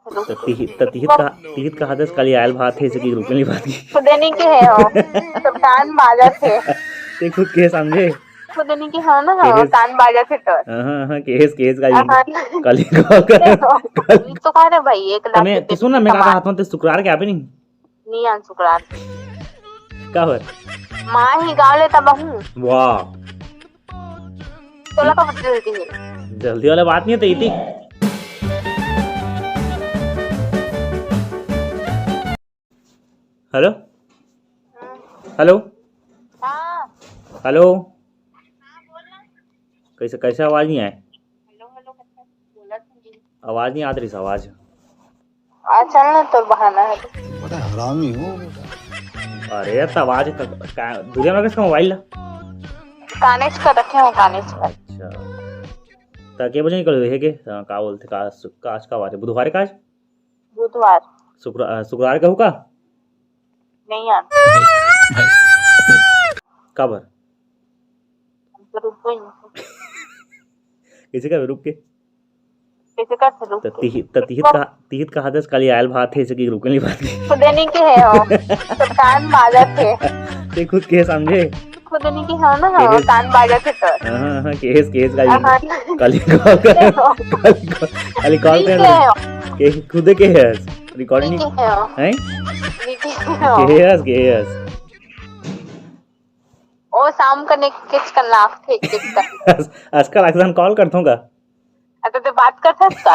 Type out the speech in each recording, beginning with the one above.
तो तिहित का हदस कल आयल बात है इसकी रुकने बात की खुदनी के है हो तो कान बाजा थे ते खुद के समझे खुदनी के हो ना हो कान बाजा थे तो हां केस का कल तो कह रहे भाई 1 लाख मैं सुन ना मैं का हाथ में ते शुक्रवार के आबे नहीं आन शुक्रवार का हो मां ही गाँव ले तब हूं वाह तो लगा जल्दी वाला बात नहीं है तो इति हेलो हेलो हां हेलो कैसे कैसे आवाज नहीं आए हेलो हेलो बोला आवाज नहीं आ रही आवाज चल ना तो बहाना है बड़ा हरामी हो अरे तो आवाज दूरिया में किसका मोबाइल कानेज का रखे हो कानेज का अच्छा तो के बजे निकल है के का बोलते का आज का बात है बुधवार का आज बुधवार शुक्रवार का होगा नहीं यार कब रुको किसी का रुक के कैसे कर सकूं तो तिहित का हदस कल आयल बात है इसकी रुकने बात की खुदनी के है हो तो कान बाजा थे ते खुद के समझे खुदनी के हो ना हो कान बाजा थे तो हां केस का कल कॉल के खुद के है रिकॉर्डिंग हैं केस ओ शाम का ने किस का लाफ थे किस का आजकल अक्सर कॉल करता हूँ का तो बात कर सकता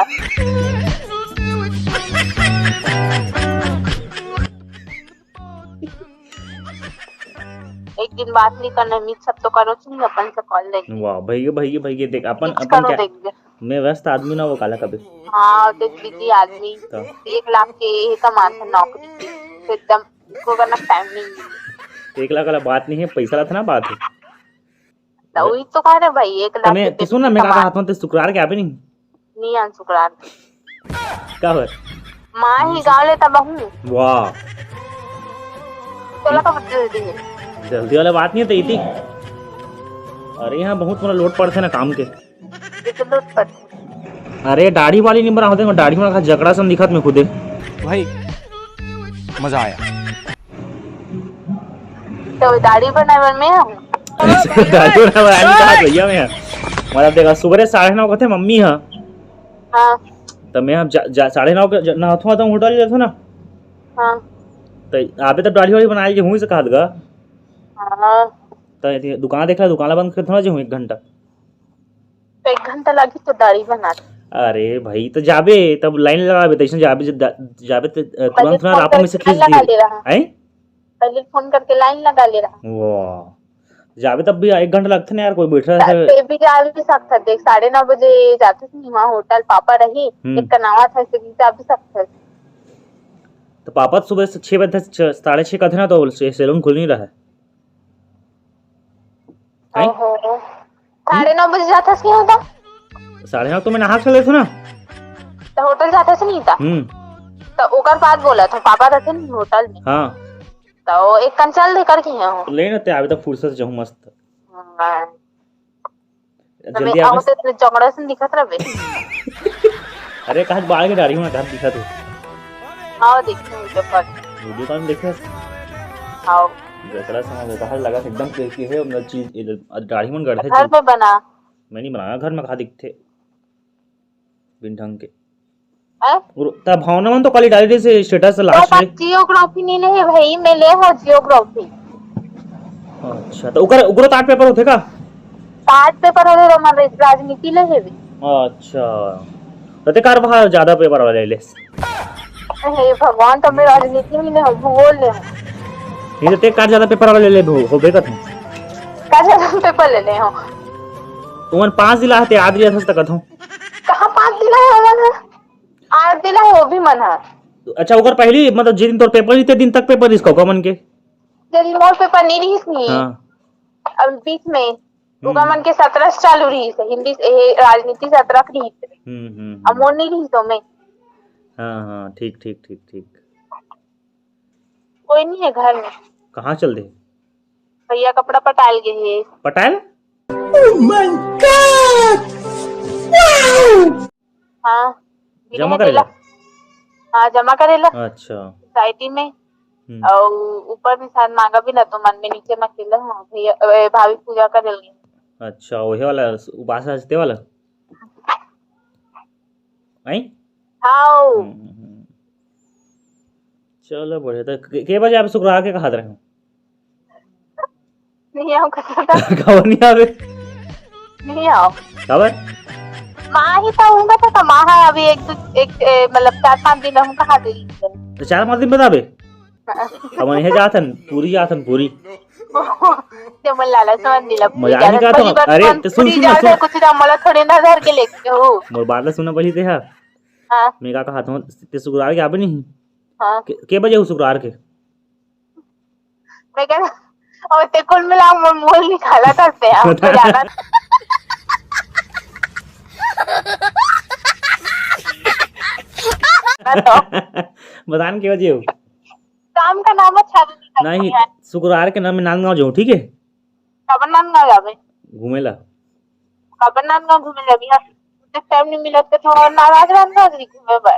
एक दिन बात नहीं करना मीट सब तो करो नहीं अपन से कॉल लेके वाह भैया देख अपन क्या मैं व्यस्त आदमी ना वो काला कभी हाँ देख बिजी आदमी 1 लाख के कमाता नौकरी की एकदम को करना टाइम नहीं 1 लाख वाला बात नहीं है पैसा था ना बात है तो वही तो कह रहे भाई 1 लाख मैं तो सुन ना मैं का हाथ में शुक्रवार के आबे नहीं आन शुक्रवार का हो मां ही गाँव ले तब हूं वाह तो लगा जल्दी वाला बात नहीं है तो इति अरे यहाँ बहुत बड़ा लोड पड़ते ना काम के अरे दाढ़ी वाली नहीं बना होते दाढ़ी में जकड़ा सन दिखत में खुदे भाई मजा आया तो दाढ़ी बनावे में दाढ़ी बनावे का भैया मैं मतलब देखा सुबह 9:30 को थे मम्मी हां हां तो मैं अब 9:30 के नहाथवा तो होटल जाथो ना हां तो आबे तो दाढ़ी वाली बनाई जे हुई से कहत गा हां तो दुकान देखला दुकान बंद कर थोड़ा जे 1 घंटा तो 1 घंटा लगी तो दाढ़ी बना अरे भाई तो जाबे तब लाइन लगाबे तैसे जाबे तो तुरंत ना रापा में से खींच दी हैं पहले फोन करके लाइन लगा ले रहा वाह जाबे तब भी 1 घंटा लगता ना यार कोई बैठ रहा है भी जा भी सकता देख 9:30 बजे जाते थे वहां होटल पापा रही एक कनावा था से जा भी सकता तो पापा सुबह से 6 बजे 6:30 का थे ना तो सैलून खुल नहीं रहा है 9:30 बजे जाता नहीं होता 9:30 तो मैं नहा चले थे ना तो होटल जाता से नहीं था तो ओकर बाद बोला था पापा रहते नहीं होटल में हां तो एक कंचल दे करके हैं ले ना ते अभी तक फुर्सत से जाऊं मस्त जल्दी आओ तो चमड़ा से दिखत रहे अरे कहां बाल के दाढ़ी में कहां दिखत है आओ देखो वीडियो कॉल देखे आओ जकड़ा समय कहां लगा एकदम की है मतलब चीज दाढ़ी में गड़ है घर पे बना मैं नहीं बनाया घर में कहां दिखते बिन ढंग के है तब भावना मन तो कल डाली से स्टेटस लास्ट में जियोग्राफी नहीं ले भाई मैं ले हो जियोग्राफी अच्छा तो उगरो ताट पेपर होथे का ताट पेपर होले हमारे राजनीति ले है अच्छा तो कार बाहर ज्यादा पेपर वाले ले हे भगवान तो मैं राजनीति में ले भूगोल ले नहीं तो कार ज्यादा पेपर वाले ले होबे का का ज्यादा पेपर ले ले हो तुमन 5 दिला हते याद लिया था तक कहां 5 दिला है मन 8 दिला है वो भी मन है अच्छा ओकर पहली मतलब जिस दिन तोर पेपर इतने दिन तक पेपर इसको कमन के जब मोर पेपर नहीं रही थी हां अब बीच में उगा मन के 17 से चालू रही है हिंदी राजनीति 17 की रही अब मोर नहीं रही तो मैं हां ठीक कोई नहीं है घर में कहां चल दे भैया कपड़ा पटाल गए है पटाल ओह माय गॉड जमा करेला हाँ जमा करेला अच्छा। सोसाइटी में और ऊपर में शायद मांगा भी ना तो मन में नीचे में अकेला हूँ भैया भाभी पूजा करेली। अच्छा वही वाला उपास हंसते वाला आई। हाँ चलो बढ़िया। तो के बजे आप शुक्रवार के कहा रहे हो? नहीं आओ कसरता खबर नहीं आवे नहीं आओ खबर माँ ही तो हूँ तो माँ है अभी एक मतलब 4-5 दिन हम कहा दे तो 4-5 दिन बताबे हम यही जाथन पूरी जब लाला समझ दिला मजाक नहीं करता हूँ। अरे तो सुन कुछ मला थोड़े ना धर के लेके हो मोर बात सुनना पड़ी थे। हाँ हाँ मैं का कहा था ते शुक्रवार के आबे नहीं हाँ के बजे हो शुक्रवार के मैं कह और ते कुल मिला मोल निकाला करते हैं हमको जाना बतान के बजे हो? काम का नाम अच्छा नहीं शुक्रवार के नाम में नांदगांव जाऊँ ठीक है? कबर नांदगांव जावे घूमेला कबर नांदगांव घूमे जाबी हां तो टाइम नहीं मिलत तो थोड़ा नाराज रहना घूमे पर।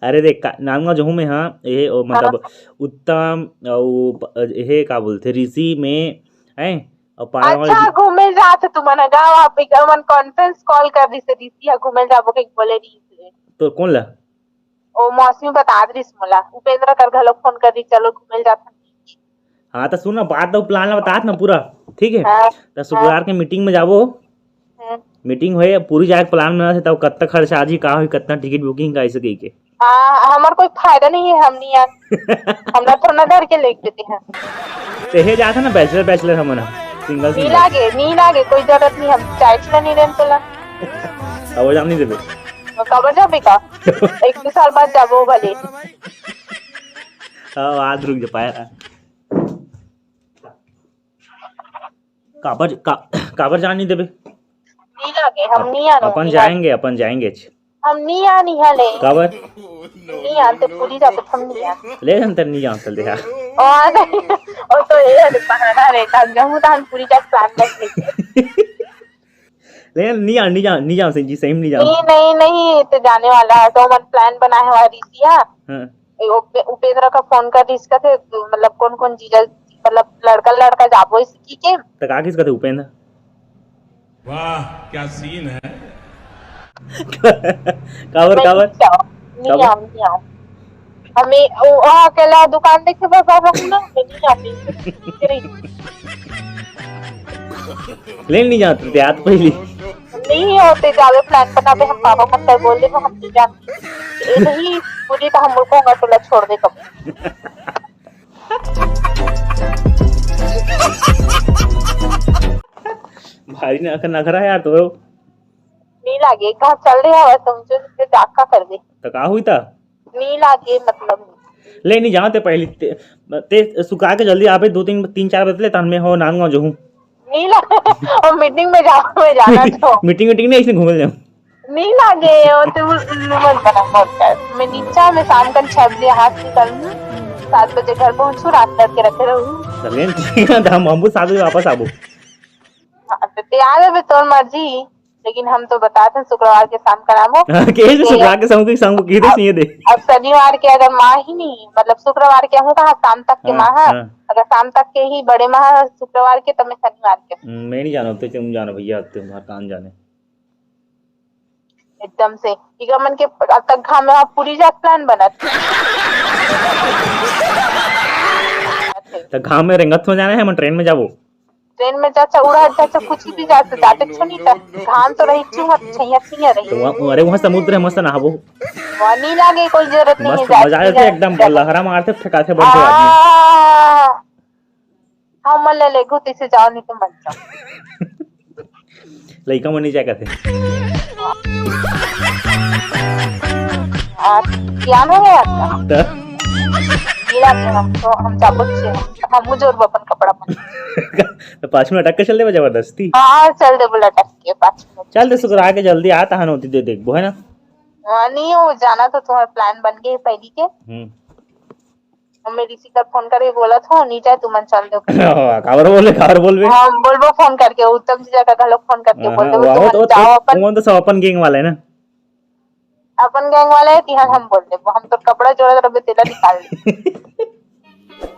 अरे देख नांदगांव जाऊँ मैं। हाँ ये मतलब उत्तम और ये का बोलते ऋषि में है और अच्छा घूमे जात तू मन गांव आप मन कॉन्फ्रेंस कॉल कर रही से ऋषि घूमे जाबो के बोले रही तो कौन ला ओ मौसमी बता रही मोला उपेंद्र कर घलो फोन कर रही चलो घूमे जात। हाँ तो सुन ना बात तो प्लान बतात ना पूरा ठीक है? तो शुक्रवार के मीटिंग में जाबो मीटिंग होए पूरी जाए प्लान बना से तब कितना खर्चा आजी का होई कितना टिकट बुकिंग का ऐसे के हां हमार कोई फायदा नहीं है हम नहीं यार हमरा तो ना डर के लेके देते हैं ते हे जाता ना बैचलर हमन सिंगल नहीं लागे कोई जरूरत नहीं हम चाइल्ड नहीं रेंट तोला अब जाम नहीं देबे कबर जाबे का 1-2 साल बाद जाबो भले हां आज रुक जा पाया काबर जान नहीं देबे नहीं लागे हम नहीं आनो अपन जाएंगे हम नहीं आनी हले काबर नहीं आते पूरी जाते हम नहीं आ ले अंतर नहीं जान चल देखा और तो ये बहाना रहता जम्मू तान पूरी का प्लान करके ले नहीं जान सही जी सही नहीं जान नहीं तो जाने वाला है तो मन प्लान बनाए हुआ ऋषिया उपेंद्र का फोन कर इसका थे मतलब कौन जीजा मतलब लड़का जाबो इसकी के तो का किसका थे उपेंद्र? वाह क्या सीन है। काबर नहीं आओ हमें वहाँ अकेला दुकान देखे बाबा ना नहीं आती ले नहीं जाते थे आज पहली नहीं होते जावे प्लान बना पे हम पापा मंदिर बोल दे तो हम नहीं जानते नहीं पूरी तो हम मुल्कों का टोला छोड़ दे कब भारी नखरा है यार तो नहीं लागे कहाँ चल रहे हैं समझो जिससे जाका कर दे तो का हुई था नहीं लागे मतलब ले नहीं जाते पहली ते सुखा के जल्दी आवे 2-3-4 बजे ले तन में हो नांदगांव जो हूं नहीं लागे और मीटिंग में जाना तो मीटिंग नहीं ऐसे घूम ले नहीं लागे और तो मत बना मत मैं नीचा में शाम का 6 बजे हाथ निकल 7 बजे घर पहुंचू रात तक के रखे रहूं चलें ठीक है हम 7 बजे वापस आबो। हां तो तैयार है तो मर्जी लेकिन हम तो बताते हैं शुक्रवार के शाम का नाम हो के शुक्रवार के शाम को की दे दे अब शनिवार के अगर माँ ही नहीं मतलब शुक्रवार के हूँ कहा शाम तक के माह अगर शाम तक के ही बड़े माह शुक्रवार के तब मैं शनिवार के मैं नहीं जाना तो तुम जानो भैया तुम्हारा काम जाने एकदम से मन के अब तक घाम में पूरी जा प्लान बना तो घाम में रंगत में जाना है हम ट्रेन में जाबो ट्रेन में चाचा उड़ा चाचा कुछ भी जाते छोनी था घाम तो रही छू मत छैया रही तो अरे वहां समुद्र है मस्त नहाबो वहां नहीं लागे कोई जरूरत नहीं है मजा आते एकदम लहरा मारते ठकाते बनते आदमी हम मन ले घुती से जाओ नहीं तो मत जाओ लइका मन नहीं जाए कहते ज्ञान हो गया आपका हम जाबो हम जोर अपन कपड़ा तो 5 मिनट अटक के चल दे जबरदस्ती हां चल दे बोला अटक के 5 मिनट चल दे शुक्र के जल्दी आता हन होती दे देख वो है ना नहीं हो जाना तो तुम्हारा प्लान बन गए पहली के मैं ऋषि का फोन करके बोला था नहीं जाए तुम चल दो खबर बोल हां बोलबो फोन करके उत्तम जी का लोग फोन करके बोल दो जाओ अपन वो तो सब अपन गैंग वाला है ना अपन गैंग वाले है तिहार हम बोल देबो, हम तो कपड़ा जोड़ा रबे तेला निकाल दे।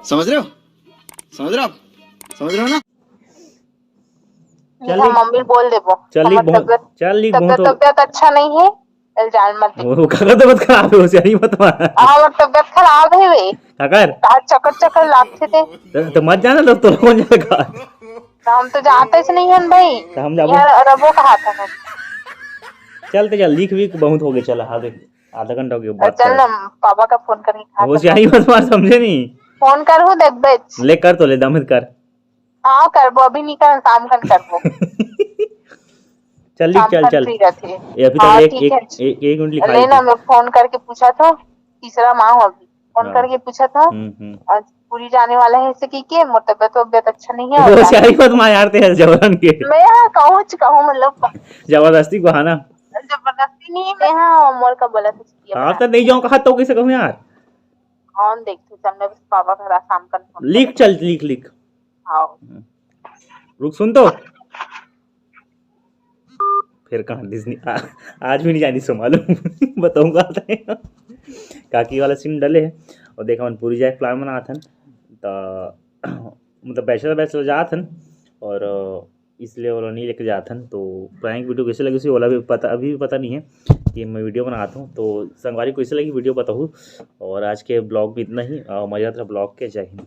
समझ रहे हो? समझ रहे हो आप? समझ रहे हो ना? चल हम मम्मी बोल देबो चल हमर बहुत चल ली बहुत हो तबियत अच्छा नहीं है, इल्जाम मत दे। वो काका तो मत खराब है होशियारी मत मार हमर तबियत खराब है वे, काकर आज चक्कर चक्कर लागते थे। तो मत जाना लोग तो कौन जाएगा हम तो जानते ही नहीं है भाई, तो हम जाबो यार रबो कहा था हम। चलते चल लिख भी बहुत हो गए चल हाँ देख आधा घंटा हो गया बात चल ना पापा का फोन करके खा होशियारी मत मार समझे नहीं फोन कर हूँ देख बेच। ले कर तो ले दमत कर हाँ करबो, अभी नहीं कर, शाम खन करबो। चल लिख चल चल फ्री रहती है। ये अभी हाँ, तक ठीक है। एक मिनट लिखा लेना मैं फोन करके पूछा था, तीसरा माह हो अभी फोन हाँ। करके पूछा था और पूरी जाने वाला है ऐसे की मोर तबियत अच्छा नहीं है। होशियारी मत मार यार ते जबरन के मैं यहाँ कहूँ मतलब जबरदस्ती को है ना जबरदस्ती नहीं है, मैं यहाँ मोर का बोला था। हाँ तो नहीं जाऊँ कहा तो कैसे कहूँ यार कौन देखते चल मैं बस पापा का शाम का फोन लिख चल लिख लिख हाँ रुक सुन तो फिर कहाँ डिज्नी आज भी नहीं जानी सो मालूम बताऊंगा काकी वाला सीन डले है और देखा मन पूरी जाए प्लान बना था तो मतलब बैचलर जाथन और इसलिए वाला नहीं लेके जाथन। तो प्रैंक वीडियो कैसे लगी उसी वाला भी पता अभी भी पता नहीं है कि मैं वीडियो बनाता हूँ। तो संगवारी को कैसे लगी वीडियो बताऊँ और आज के ब्लॉग में इतना ही मज़ा था ब्लॉग के। जय हिंद।